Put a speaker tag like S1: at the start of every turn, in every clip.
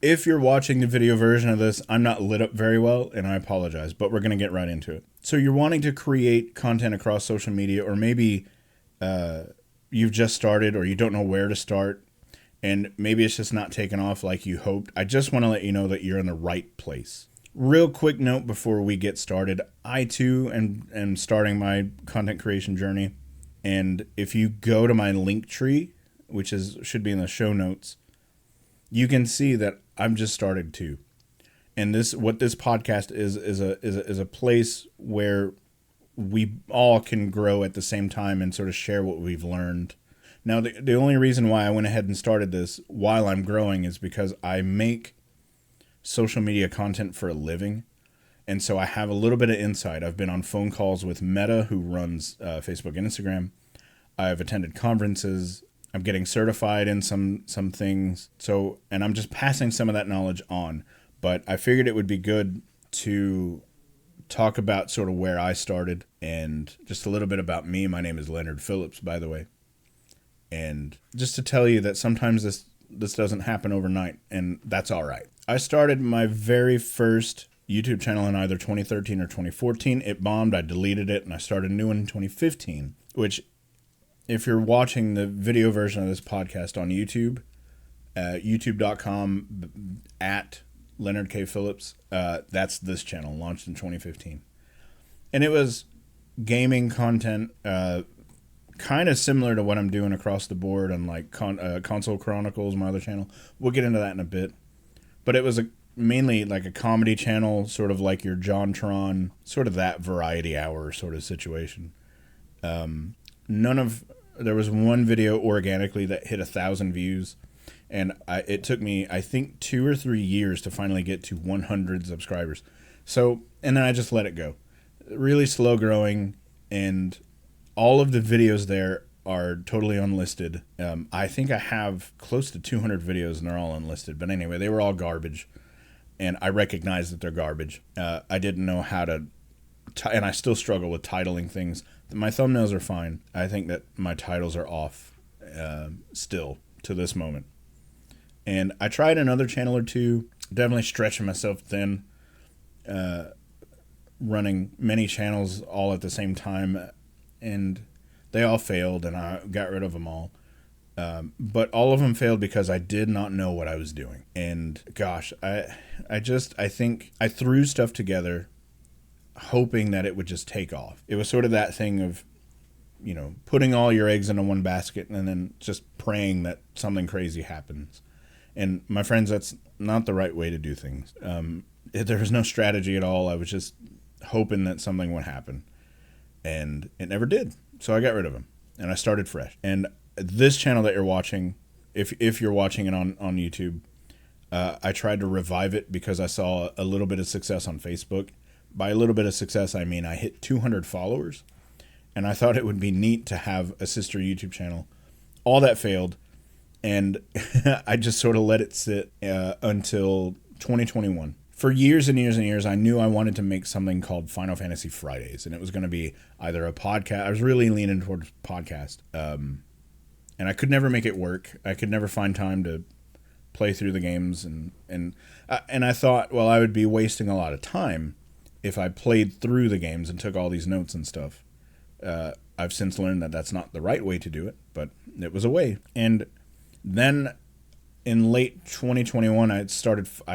S1: If you're watching the video version of this, I'm not lit up very well, and I apologize, but we're going to get right into it. So you're wanting to create content across social media, or maybe you've just started, or you don't know where to start, and maybe it's just not taken off like you hoped. I just want to let you know that you're in the right place. Real quick note before we get started. I, too, am starting my content creation journey, and if you go to my Linktree, which should be in the show notes, you can see that I'm just started too. And what this podcast is a place where we all can grow at the same time and sort of share what we've learned. Now, the only reason why I went ahead and started this while I'm growing is because I make social media content for a living. And so I have a little bit of insight. I've been on phone calls with Meta, who runs Facebook and Instagram. I've attended conferences. I'm getting certified in some things. So, and I'm just passing some of that knowledge on. But I figured it would be good to talk about sort of where I started and just a little bit about me. My name is Leonard Phillips, by the way. And just to tell you that sometimes this doesn't happen overnight, and that's all right. I started my very first YouTube channel in either 2013 or 2014. It bombed. I deleted it, and I started a new one in 2015, which, if you're watching the video version of this podcast on YouTube, youtube.com at Leonard K. Phillips, that's this channel, launched in 2015. And it was gaming content, kind of similar to what I'm doing across the board on like Console Chronicles, my other channel. We'll get into that in a bit. But it was mainly like a comedy channel, sort of like your JonTron, sort of that variety hour sort of situation. There was one video organically that hit 1,000 views, and it took me, I think, 2 or 3 years to finally get to 100 subscribers. So, and then I just let it go. Really slow growing, and all of the videos there are totally unlisted. I think I have close to 200 videos, and they're all unlisted. But anyway, they were all garbage, and I recognize that they're garbage. I didn't know how to, and I still struggle with titling things. My thumbnails are fine. I think that my titles are off still to this moment. And I tried another channel or two, definitely stretching myself thin, running many channels all at the same time, and they all failed, and I got rid of them all. But all of them failed because I did not know what I was doing. And gosh, I think I threw stuff together hoping that it would just take off. It was sort of that thing of, putting all your eggs into one basket and then just praying that something crazy happens. And my friends, that's not the right way to do things. There was no strategy at all. I was just hoping that something would happen. And it never did. So I got rid of them and I started fresh. And this channel that you're watching, if you're watching it on YouTube, I tried to revive it because I saw a little bit of success on Facebook. By a little bit of success, I mean I hit 200 followers, and I thought it would be neat to have a sister YouTube channel. All that failed, and I just sort of let it sit until 2021. For years and years and years, I knew I wanted to make something called Final Fantasy Fridays, and it was going to be either a podcast. I was really leaning towards podcast, and I could never make it work. I could never find time to play through the games, and I thought, well, I would be wasting a lot of time if I played through the games and took all these notes and stuff. I've since learned that that's not the right way to do it, but it was a way. And then in late 2021, I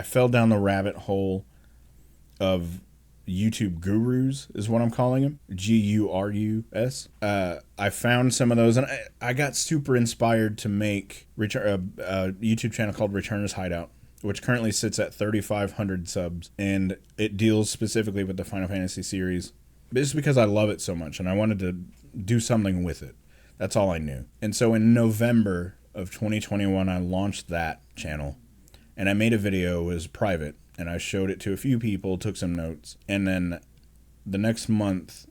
S1: fell down the rabbit hole of YouTube gurus, is what I'm calling them. Gurus. I found some of those, and I got super inspired to make a YouTube channel called Returner's Hideout, which currently sits at 3,500 subs, and it deals specifically with the Final Fantasy series. This is because I love it so much, and I wanted to do something with it. That's all I knew. And so in November of 2021, I launched that channel, and I made a video. It was private, and I showed it to a few people, took some notes, and then the next month,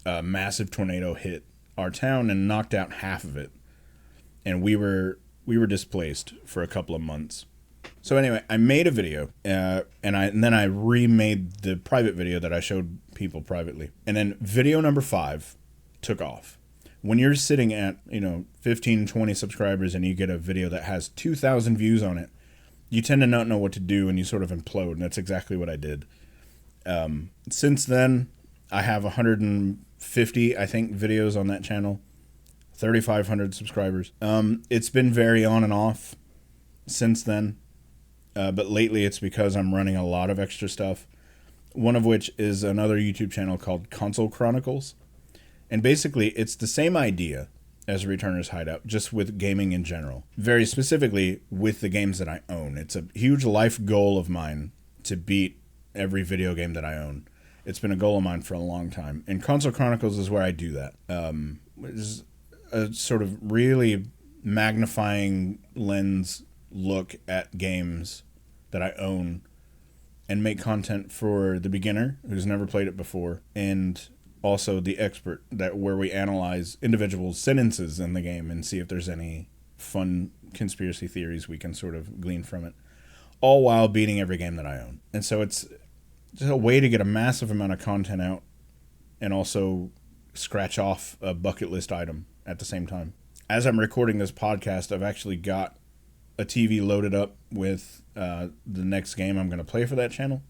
S1: a massive tornado hit our town and knocked out half of it, and we were displaced for a couple of months. So anyway, I made a video, and then I remade the private video that I showed people privately. And then video number 5 took off. When you're sitting at, 15, 20 subscribers and you get a video that has 2,000 views on it, you tend to not know what to do and you sort of implode, and that's exactly what I did. Since then, I have 150, I think, videos on that channel, 3,500 subscribers. It's been very on and off since then, but lately it's because I'm running a lot of extra stuff, one of which is another YouTube channel called Console Chronicles. And basically, it's the same idea as Returner's Hideout, just with gaming in general. Very specifically, with the games that I own. It's a huge life goal of mine to beat every video game that I own. It's been a goal of mine for a long time. And Console Chronicles is where I do that. It's a sort of really magnifying lens look at games that I own and make content for the beginner who's never played it before, and also the expert, that where we analyze individual sentences in the game and see if there's any fun conspiracy theories we can sort of glean from it, all while beating every game that I own. And so it's just a way to get a massive amount of content out and also scratch off a bucket list item at the same time. As I'm recording this podcast, I've actually got a TV loaded up with the next game I'm going to play for that channel.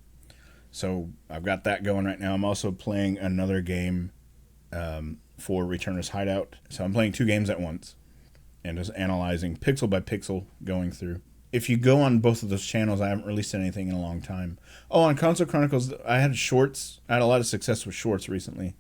S1: So I've got that going right now. I'm also playing another game for Returner's Hideout. So I'm playing 2 games at once and just analyzing pixel by pixel, going through. If you go on both of those channels, I haven't released anything in a long time. Oh, on Console Chronicles, I had shorts. I had a lot of success with shorts recently.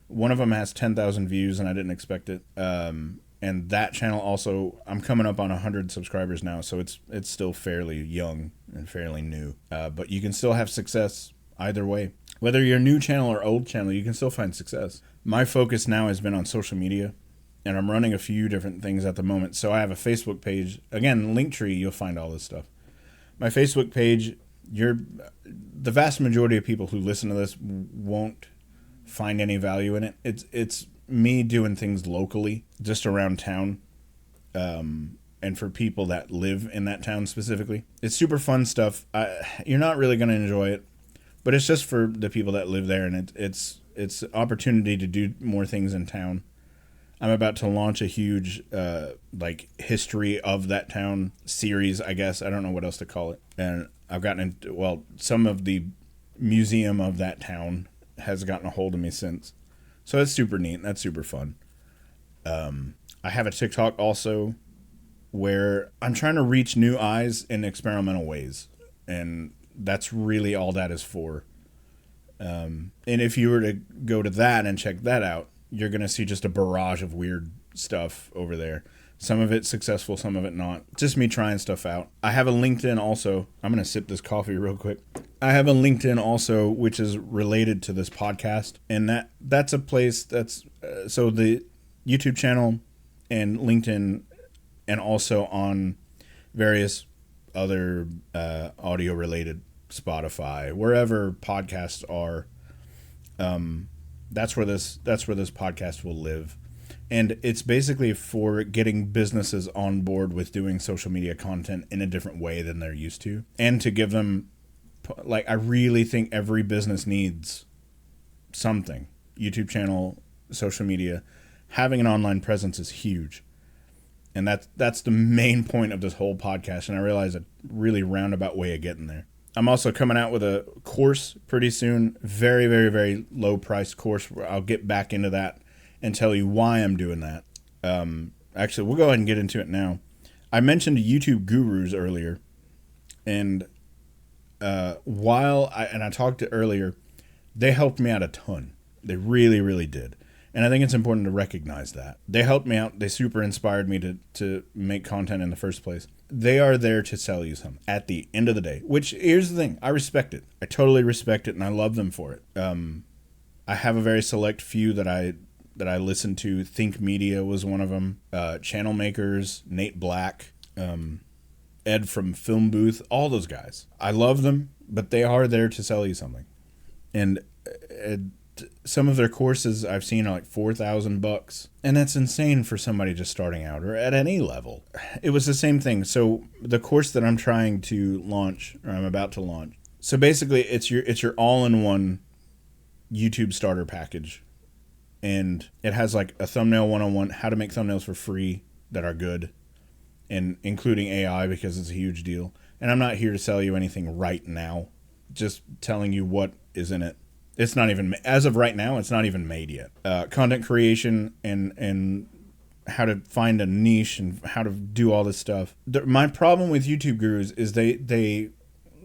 S1: One of them has 10,000 views, and I didn't expect it. And that channel also, I'm coming up on 100 subscribers now, so it's still fairly young and fairly new. But you can still have success either way. Whether you're a new channel or old channel, you can still find success. My focus now has been on social media, and I'm running a few different things at the moment. So I have a Facebook page. Again, Linktree, you'll find all this stuff. My Facebook page, the vast majority of people who listen to this won't find any value in it. It's me doing things locally, just around town, and for people that live in that town specifically. It's super fun stuff. You're not really going to enjoy it, but it's just for the people that live there, and it's opportunity to do more things in town. I'm about to launch a huge history of that town series, I guess. I don't know what else to call it. And I've gotten into, some of the museum of that town has gotten a hold of me since. So that's super neat. That's super fun. I have a TikTok also where I'm trying to reach new eyes in experimental ways. And that's really all that is for. And if you were to go to that and check that out, you're going to see just a barrage of weird stuff over there. Some of it successful, some of it not. Just me trying stuff out. I have a LinkedIn also. I'm going to sip this coffee real quick. I have a LinkedIn also, which is related to this podcast. And that's a place that's... so the YouTube channel and LinkedIn, and also on various other audio-related, Spotify, wherever podcasts are, that's where this podcast will live. And it's basically for getting businesses on board with doing social media content in a different way than they're used to. And to give them, I really think every business needs something. YouTube channel, social media, having an online presence is huge. And that's the main point of this whole podcast. And I realize a really roundabout way of getting there. I'm also coming out with a course pretty soon. Very, very, very low priced course. I'll get back into that and tell you why I'm doing that. Actually, we'll go ahead and get into it now. I mentioned YouTube gurus earlier. And I talked to earlier, they helped me out a ton. They really, really did. And I think it's important to recognize that. They helped me out. They super inspired me to make content in the first place. They are there to sell you something at the end of the day, which, here's the thing, I respect it. I totally respect it, and I love them for it. I have a very select few that I listen to. Think Media was one of them. Channel Makers, Nate Black, Ed from Film Booth, all those guys. I love them, but they are there to sell you something. And some of their courses I've seen are like $4,000, and that's insane for somebody just starting out or at any level. It was the same thing. So the course that I'm trying to launch, or I'm about to launch, so basically it's your all-in-one YouTube starter package, and it has like a thumbnail 101, how to make thumbnails for free that are good, and including AI because it's a huge deal. And I'm not here to sell you anything right now, just telling you what is in it. It's not even, as of right now, it's not even made yet. Content creation and how to find a niche and how to do all this stuff. My problem with YouTube gurus is they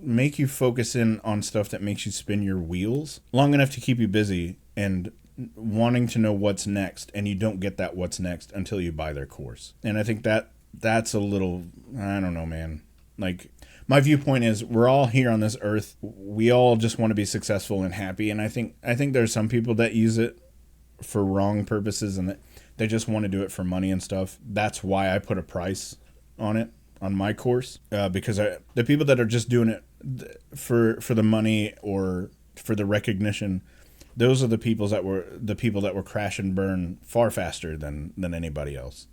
S1: make you focus in on stuff that makes you spin your wheels long enough to keep you busy and wanting to know what's next, and you don't get that what's next until you buy their course. And I think that's a little, I don't know, man. Like, my viewpoint is we're all here on this earth. We all just want to be successful and happy. And I think there's some people that use it for wrong purposes and that they just want to do it for money and stuff. That's why I put a price on it, on my course, because the people that are just doing it for the money or for the recognition, those are the people that were crash and burn far faster than anybody else.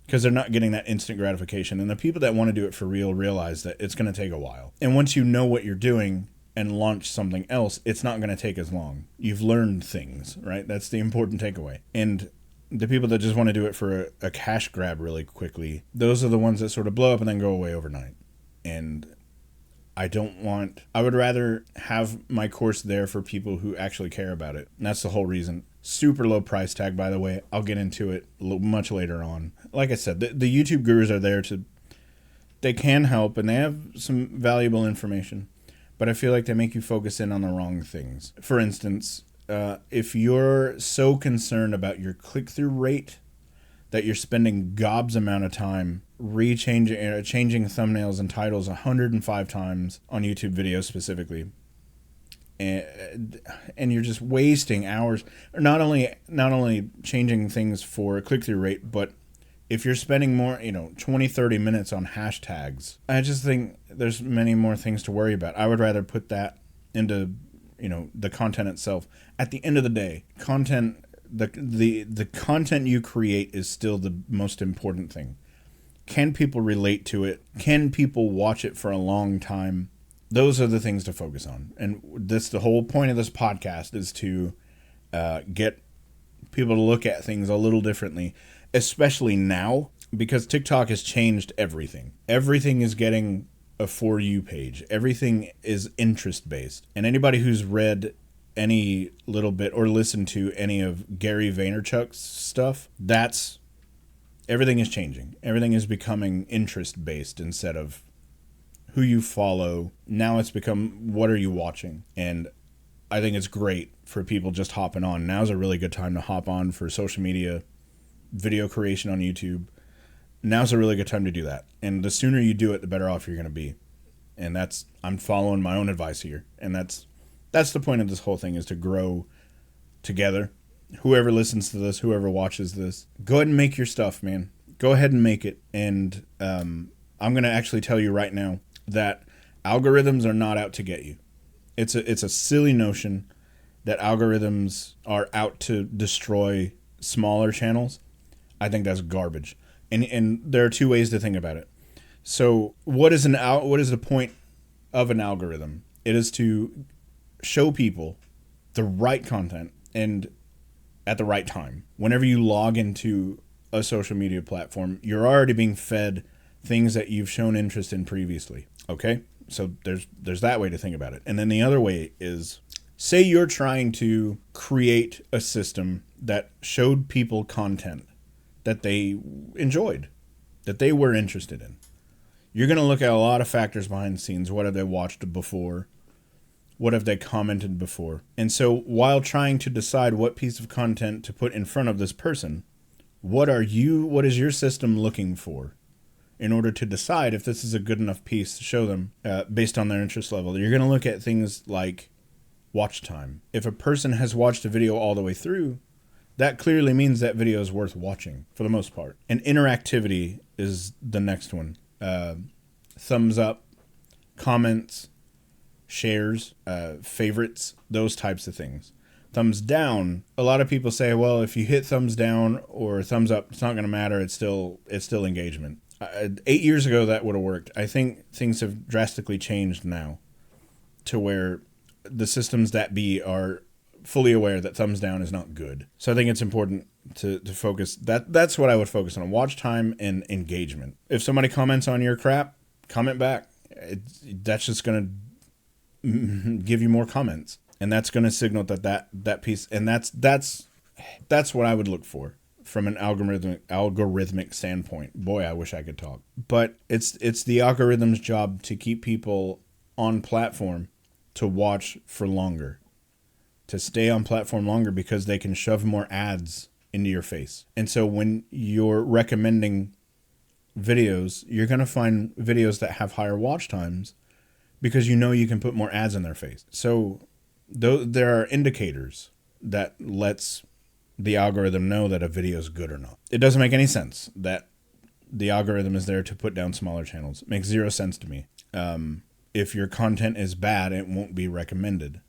S1: Because they're not getting that instant gratification. And the people that want to do it for real realize that it's going to take a while. And once you know what you're doing and launch something else, it's not going to take as long. You've learned things, right? That's the important takeaway. And the people that just want to do it for a cash grab really quickly, those are the ones that sort of blow up and then go away overnight. And I would rather have my course there for people who actually care about it. And that's the whole reason. Super low price tag, by the way. I'll get into it much later on. Like I said, the YouTube gurus are there they can help and they have some valuable information, but I feel like they make you focus in on the wrong things. For instance, if you're so concerned about your click-through rate that you're spending gobs amount of time changing thumbnails and titles 105 times on YouTube videos specifically, and you're just wasting hours, not only changing things for click-through rate, but if you're spending more, 20, 30 minutes on hashtags, I just think there's many more things to worry about. I would rather put that into, the content itself. At the end of the day, the content you create is still the most important thing. Can people relate to it? Can people watch it for a long time? Those are the things to focus on. And the whole point of this podcast is to get people to look at things a little differently, especially now, because TikTok has changed everything. Everything is getting a For You page. Everything is interest-based. And anybody who's read any little bit or listened to any of Gary Vaynerchuk's stuff, everything is changing. Everything is becoming interest-based instead of who you follow. Now it's become, what are you watching? And I think it's great for people just hopping on. Now's a really good time to hop on for social media, video creation on YouTube. Now's a really good time to do that. And the sooner you do it, the better off you're going to be. And I'm following my own advice here. And that's the point of this whole thing, is to grow together. Whoever listens to this, whoever watches this, go ahead and make your stuff, man. Go ahead and make it. And I'm going to actually tell you right now that algorithms are not out to get you. It's a silly notion that algorithms are out to destroy smaller channels. I think that's garbage. And there are two ways to think about it. So what is the point of an algorithm? It is to show people the right content and at the right time. Whenever you log into a social media platform, you're already being fed things that you've shown interest in previously. Okay? So there's that way to think about it. And then the other way is, say you're trying to create a system that showed people content that they enjoyed, that they were interested in. You're going to look at a lot of factors behind the scenes. What have they watched before? What have they commented before? And so while trying to decide what piece of content to put in front of this person, what is your system looking for in order to decide if this is a good enough piece to show them based on their interest level? You're going to look at things like watch time. If a person has watched a video all the way through, that clearly means that video is worth watching for the most part. And interactivity is the next one. Thumbs up, comments, shares, favorites, those types of things. Thumbs down, a lot of people say, well, if you hit thumbs down or thumbs up, it's not going to matter. It's still engagement. 8 years ago, that would have worked. I think things have drastically changed now to where the systems that be are fully aware that thumbs down is not good. So I think it's important to focus. That's what I would focus on: watch time and engagement. If somebody comments on your crap, comment back. that's just going to give you more comments. And that's going to signal that piece. And that's what I would look for from an algorithmic standpoint. Boy, I wish I could talk. But it's the algorithm's job to keep people on platform to watch for longer, to stay on platform longer, because they can shove more ads into your face. And so when you're recommending videos, you're going to find videos that have higher watch times because you know you can put more ads in their face. So there are indicators that lets the algorithm know that a video is good or not. It doesn't make any sense that the algorithm is there to put down smaller channels. It makes zero sense to me. If your content is bad, it won't be recommended.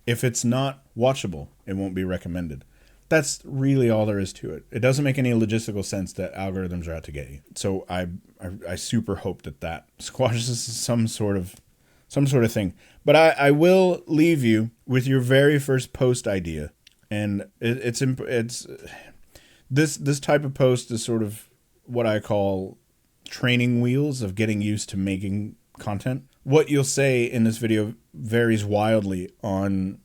S1: If it's not watchable, it won't be recommended. That's really all there is to it. It doesn't make any logistical sense that algorithms are out to get you. So I super hope that squashes some sort of thing. But I will leave you with your very first post idea, and it's this type of post is sort of what I call training wheels of getting used to making content. What you'll say in this video varies wildly on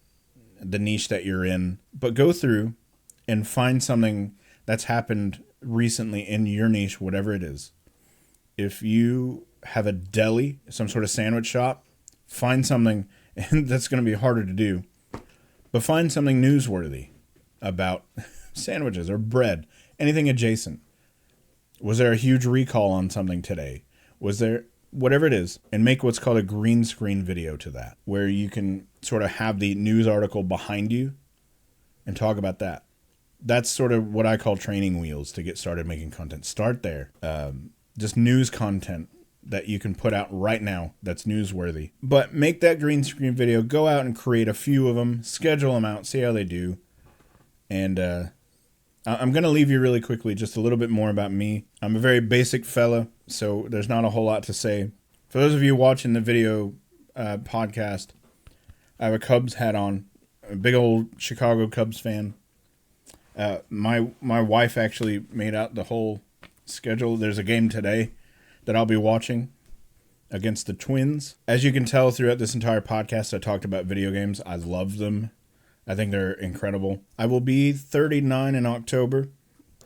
S1: the niche that you're in, but go through and find something that's happened recently in your niche, whatever it is. If you have a deli, some sort of sandwich shop, find something, and that's going to be harder to do, but find something newsworthy about sandwiches or bread, anything adjacent. Was there a huge recall on something today? Was there, whatever it is, and make what's called a green screen video to that, where you can sort of have the news article behind you and talk about that. That's sort of what I call training wheels to get started making content. Start there. Just news content that you can put out right now that's newsworthy. But make that green screen video, go out and create a few of them, schedule them out, see how they do. And I'm going to leave you really quickly just a little bit more about me. I'm a very basic fella, so there's not a whole lot to say. For those of you watching the video podcast, I have a Cubs hat on. I'm a big old Chicago Cubs fan. My wife actually made out the whole schedule. There's a game today that I'll be watching against the Twins. As you can tell throughout this entire podcast, I talked about video games. I love them. I think they're incredible. I will be 39 in October.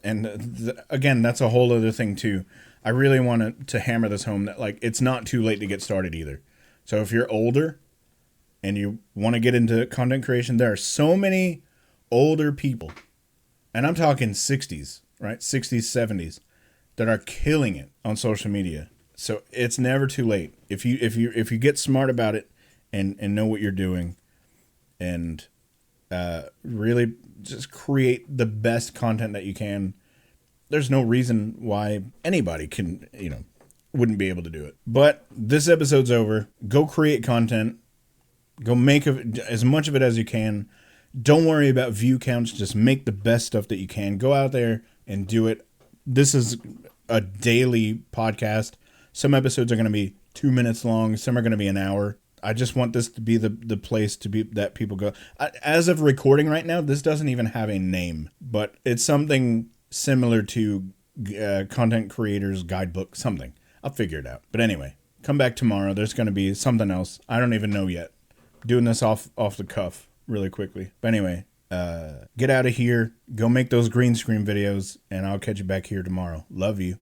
S1: And again, that's a whole other thing too. I really want to hammer this home that like it's not too late to get started either. So if you're older and you want to get into content creation, there are so many older people, and I'm talking 60s, right? 60s, 70s, that are killing it on social media. So it's never too late. If you get smart about it and know what you're doing and really just create the best content that you can, there's no reason why anybody can, wouldn't be able to do it. But this episode's over. Go create content. Go make as much of it as you can. Don't worry about view counts. Just make the best stuff that you can. Go out there and do it. This is a daily podcast. Some episodes are going to be 2 minutes long. Some are going to be an hour. I just want this to be the place to be that people go. As of recording right now, this doesn't even have a name, but it's something similar to Content Creators Guidebook, something. I'll figure it out. But anyway, come back tomorrow. There's going to be something else. I don't even know yet. Doing this off the cuff really quickly. But anyway, get out of here. Go make those green screen videos, and I'll catch you back here tomorrow. Love you.